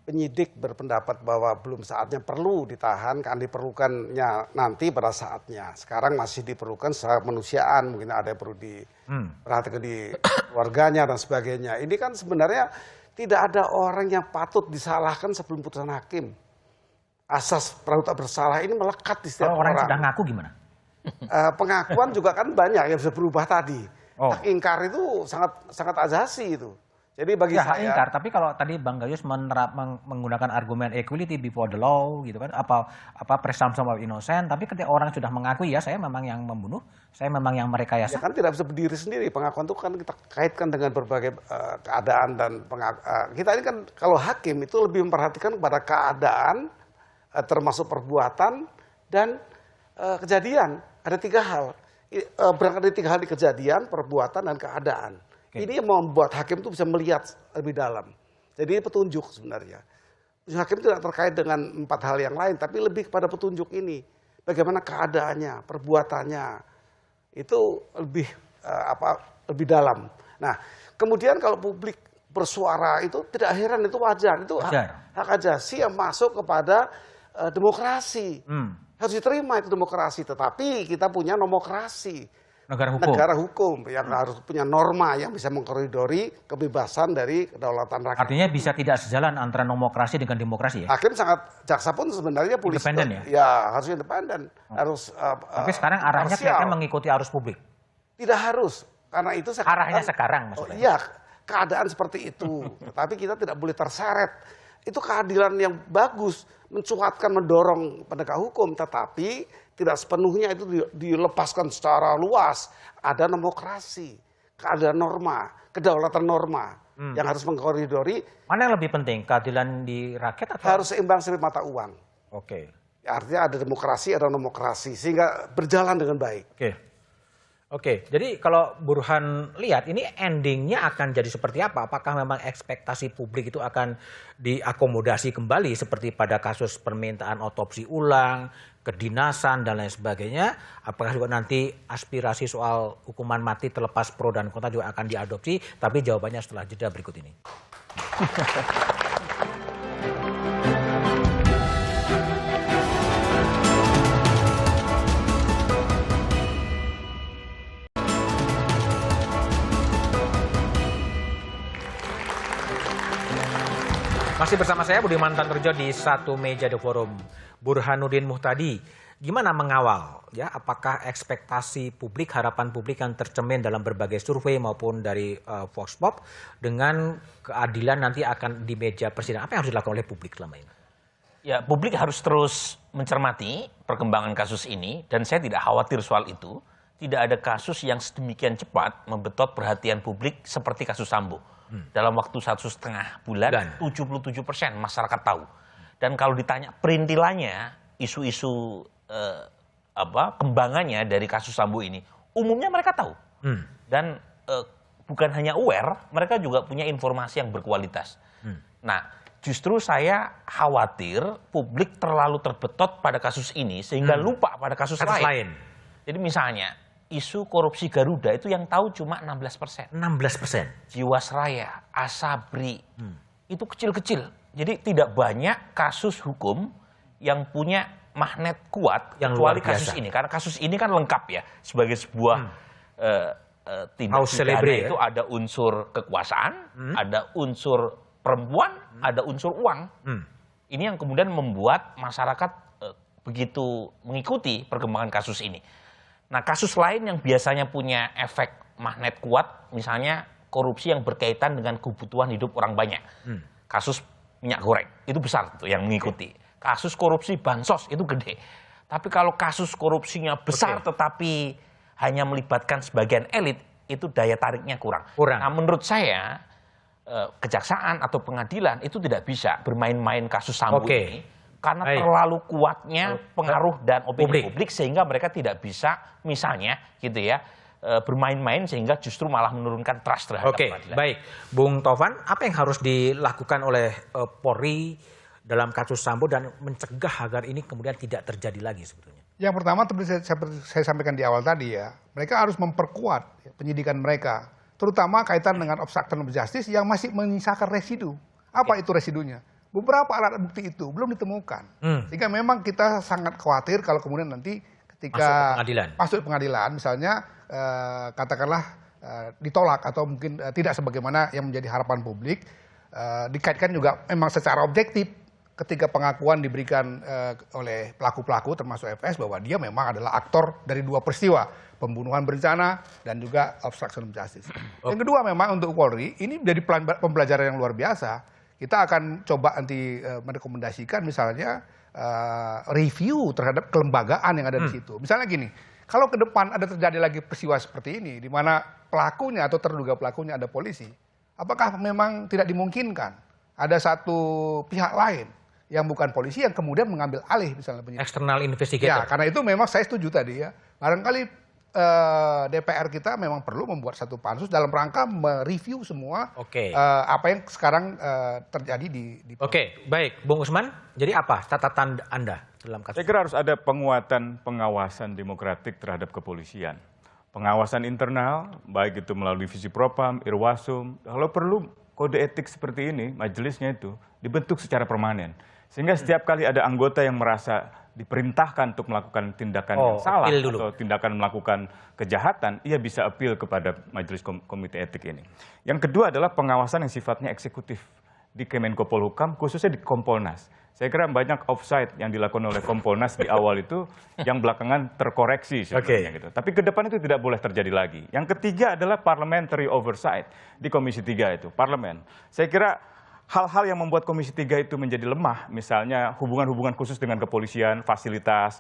Penyidik berpendapat bahwa belum saatnya perlu ditahan, kan diperlukannya nanti pada saatnya. Sekarang masih diperlukan secara kemanusiaan, mungkin ada yang perlu diperhatikan di keluarganya dan sebagainya. Ini kan sebenarnya tidak ada orang yang patut disalahkan sebelum putusan hakim. Asas praduga bersalah ini melekat di setiap orang. Orang yang sudah ngaku gimana? Pengakuan juga kan banyak yang bisa berubah tadi. Hak ingkar itu sangat azasi itu. Jadi bagi ya, saya ingkar, tapi kalau tadi Bang Gayus menggunakan argumen equality before the law gitu kan, apa presumption of innocent, tapi ketika orang sudah mengakui ya saya memang yang membunuh, saya memang yang merekayasa. Ya kan tidak bisa berdiri sendiri, pengakuan itu kan kita kaitkan dengan berbagai keadaan dan kita ini kan kalau hakim itu lebih memperhatikan kepada keadaan termasuk perbuatan dan kejadian. Ada 3 hal. Berangkat dari 3 hal di kejadian, perbuatan dan keadaan. Ini yang membuat hakim itu bisa melihat lebih dalam. Jadi ini petunjuk sebenarnya. Hakim tidak terkait dengan 4 hal yang lain, tapi lebih kepada petunjuk ini. Bagaimana keadaannya, perbuatannya, itu lebih dalam. Nah, kemudian kalau publik bersuara itu tidak heran, itu wajar. Itu hak ajasi yang masuk kepada demokrasi. Harus diterima itu demokrasi, tetapi kita punya nomokrasi. Negara hukum yang harus punya norma yang bisa mengkoridori kebebasan dari kedaulatan rakyat. Artinya bisa tidak sejalan antara nomokrasi dengan demokrasi ya? Hakim jaksa pun sebenarnya polisi. Independen ya? Ya harus independen. Harus. Tapi sekarang arahnya kayaknya mengikuti arus publik. Tidak harus, karena itu arahnya sekarang maksudnya. Iya, keadaan seperti itu. Tetapi kita tidak boleh terseret. Itu keadilan yang bagus, mencuatkan, mendorong penegak hukum, tetapi tidak sepenuhnya itu dilepaskan secara luas. Ada demokrasi, keadilan norma, kedaulatan norma yang harus mengkoridori. Mana yang lebih penting, keadilan di rakyat atau? Harus seimbang seperti mata uang. Oke. Artinya ada demokrasi, ada nomokrasi, sehingga berjalan dengan baik. Oke. Oke, jadi kalau Burhan lihat ini endingnya akan jadi seperti apa? Apakah memang ekspektasi publik itu akan diakomodasi kembali seperti pada kasus permintaan otopsi ulang, kedinasan dan lain sebagainya? Apakah juga nanti aspirasi soal hukuman mati terlepas pro dan kontra juga akan diadopsi? Tapi jawabannya setelah jeda berikut ini. Masih bersama saya Budiman Tanurjo di Satu Meja The Forum. Burhanuddin Muhtadi, gimana mengawal ya? Apakah ekspektasi publik, harapan publik yang tercermin dalam berbagai survei maupun dari Vox Pop dengan keadilan nanti akan di meja persidangan? Apa yang harus dilakukan oleh publik selama ini? Ya, publik harus terus mencermati perkembangan kasus ini dan saya tidak khawatir soal itu. Tidak ada kasus yang sedemikian cepat membetot perhatian publik seperti kasus Sambo. Dalam waktu 1,5 bulan, 77% masyarakat tahu. Dan kalau ditanya perintilannya, isu-isu kembangannya dari kasus Sambo ini, umumnya mereka tahu. Dan bukan hanya aware, mereka juga punya informasi yang berkualitas. Nah, justru saya khawatir publik terlalu terbetot pada kasus ini sehingga lupa pada kasus lain. Jadi misalnya, isu korupsi Garuda itu yang tahu cuma 16%. 16%? Jiwasraya, Asabri, itu kecil-kecil. Jadi tidak banyak kasus hukum yang punya magnet kuat yang kecuali kasus ini. Karena kasus ini kan lengkap ya, sebagai sebuah tindak pidana itu ada unsur kekuasaan, ada unsur perempuan, ada unsur uang. Ini yang kemudian membuat masyarakat begitu mengikuti perkembangan kasus ini. Nah, kasus lain yang biasanya punya efek magnet kuat, misalnya korupsi yang berkaitan dengan kebutuhan hidup orang banyak. Kasus minyak goreng, itu besar tuh yang mengikuti. Kasus korupsi bansos, itu gede. Tapi kalau kasus korupsinya besar tetapi hanya melibatkan sebagian elit, itu daya tariknya kurang. Nah, menurut saya, kejaksaan atau pengadilan itu tidak bisa bermain-main kasus Sambo ini. Karena terlalu kuatnya pengaruh dan opini publik sehingga mereka tidak bisa misalnya gitu ya bermain-main sehingga justru malah menurunkan trust terhadap pengadilan. Baik, Bung Tovan, apa yang harus dilakukan oleh Polri dalam kasus Sambo dan mencegah agar ini kemudian tidak terjadi lagi sebetulnya? Yang pertama seperti saya sampaikan di awal tadi ya, mereka harus memperkuat penyidikan mereka, terutama kaitan dengan obstruction of justice yang masih menyisakan residu. Apa itu residunya? Beberapa alat bukti itu belum ditemukan. Sehingga memang kita sangat khawatir kalau kemudian nanti ketika masuk pengadilan misalnya katakanlah ditolak atau mungkin tidak sebagaimana yang menjadi harapan publik, dikaitkan juga memang secara objektif ketika pengakuan diberikan oleh pelaku-pelaku termasuk FS bahwa dia memang adalah aktor dari dua peristiwa, pembunuhan berencana dan juga obstruction of justice. Yang kedua memang untuk Polri ini menjadi pembelajaran yang luar biasa. Kita akan coba nanti merekomendasikan misalnya review terhadap kelembagaan yang ada di situ. Misalnya gini, kalau ke depan ada terjadi lagi peristiwa seperti ini, di mana pelakunya atau terduga pelakunya ada polisi, apakah memang tidak dimungkinkan ada satu pihak lain yang bukan polisi yang kemudian mengambil alih misalnya penyidik. External investigator. Ya, karena itu memang saya setuju tadi ya. Barangkali DPR kita memang perlu membuat satu pansus dalam rangka mereview semua apa yang sekarang terjadi di Oke, baik. Bung Usman, jadi apa catatan Anda dalam kasus? Saya kira harus ada penguatan pengawasan demokratik terhadap kepolisian. Pengawasan internal, baik itu melalui Divisi Propam, Irwasum, kalau perlu kode etik seperti ini, majelisnya itu dibentuk secara permanen. Sehingga setiap kali ada anggota yang merasa diperintahkan untuk melakukan tindakan yang salah atau tindakan melakukan kejahatan, ia bisa appeal kepada Majelis Komite Etik ini. Yang kedua adalah pengawasan yang sifatnya eksekutif di Kemenko Polhukam, khususnya di Kompolnas. Saya kira banyak offside yang dilakukan oleh Kompolnas di awal itu yang belakangan terkoreksi sebenarnya gitu. Tapi ke depan itu tidak boleh terjadi lagi. Yang ketiga adalah parliamentary oversight di Komisi 3 itu, parlemen. Saya kira hal-hal yang membuat Komisi 3 itu menjadi lemah, misalnya hubungan-hubungan khusus dengan kepolisian, fasilitas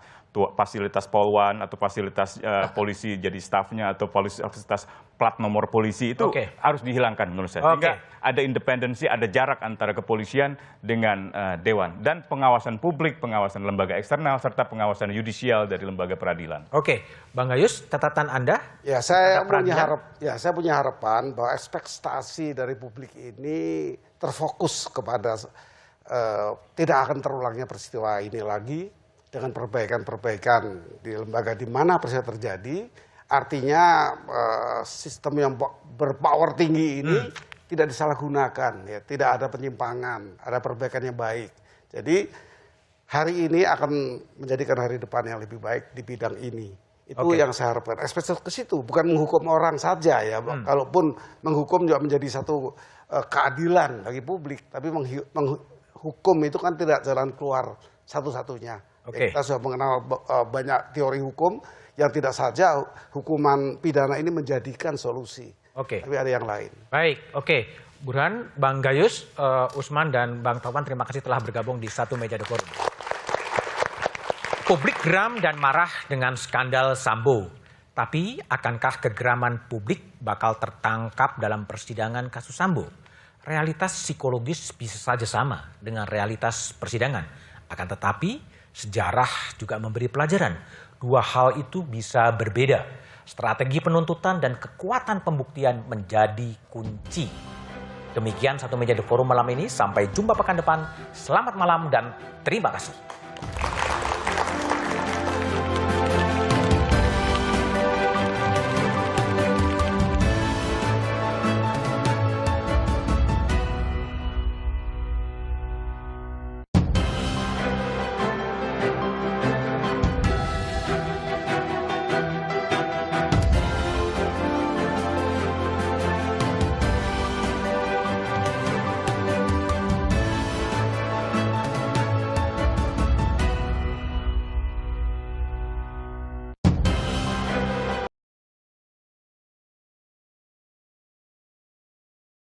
polwan atau fasilitas polisi jadi stafnya atau fasilitas plat nomor polisi itu harus dihilangkan menurut saya. Sehingga ada independensi, ada jarak antara kepolisian dengan dewan dan pengawasan publik, pengawasan lembaga eksternal serta pengawasan yudisial dari lembaga peradilan. Oke, Bang Gayus, catatan Anda? Ya, saya punya harapan bahwa ekspektasi dari publik ini terfokus kepada tidak akan terulangnya peristiwa ini lagi dengan perbaikan-perbaikan di lembaga di mana peristiwa terjadi. Artinya sistem yang berpower tinggi ini tidak disalahgunakan, ya, tidak ada penyimpangan, ada perbaikan yang baik. Jadi hari ini akan menjadikan hari depan yang lebih baik di bidang ini. Itu yang saya harapkan. Ekspektasi ke situ, bukan menghukum orang saja ya. Kalaupun menghukum juga menjadi satu keadilan bagi publik, tapi menghukum itu kan tidak jalan keluar satu-satunya. Kita sudah mengenal banyak teori hukum yang tidak saja hukuman pidana ini menjadikan solusi. Tapi ada yang lain. Baik, Burhan, Bang Gayus, Usman dan Bang Taufan, terima kasih telah bergabung di satu meja The Forum. Publik geram dan marah dengan skandal Sambo. Tapi akankah kegeraman publik bakal tertangkap dalam persidangan kasus Sambo? Realitas psikologis bisa saja sama dengan realitas persidangan. Akan tetapi sejarah juga memberi pelajaran. Dua hal itu bisa berbeda. Strategi penuntutan dan kekuatan pembuktian menjadi kunci. Demikian satu meja The Forum malam ini. Sampai jumpa pekan depan. Selamat malam dan terima kasih.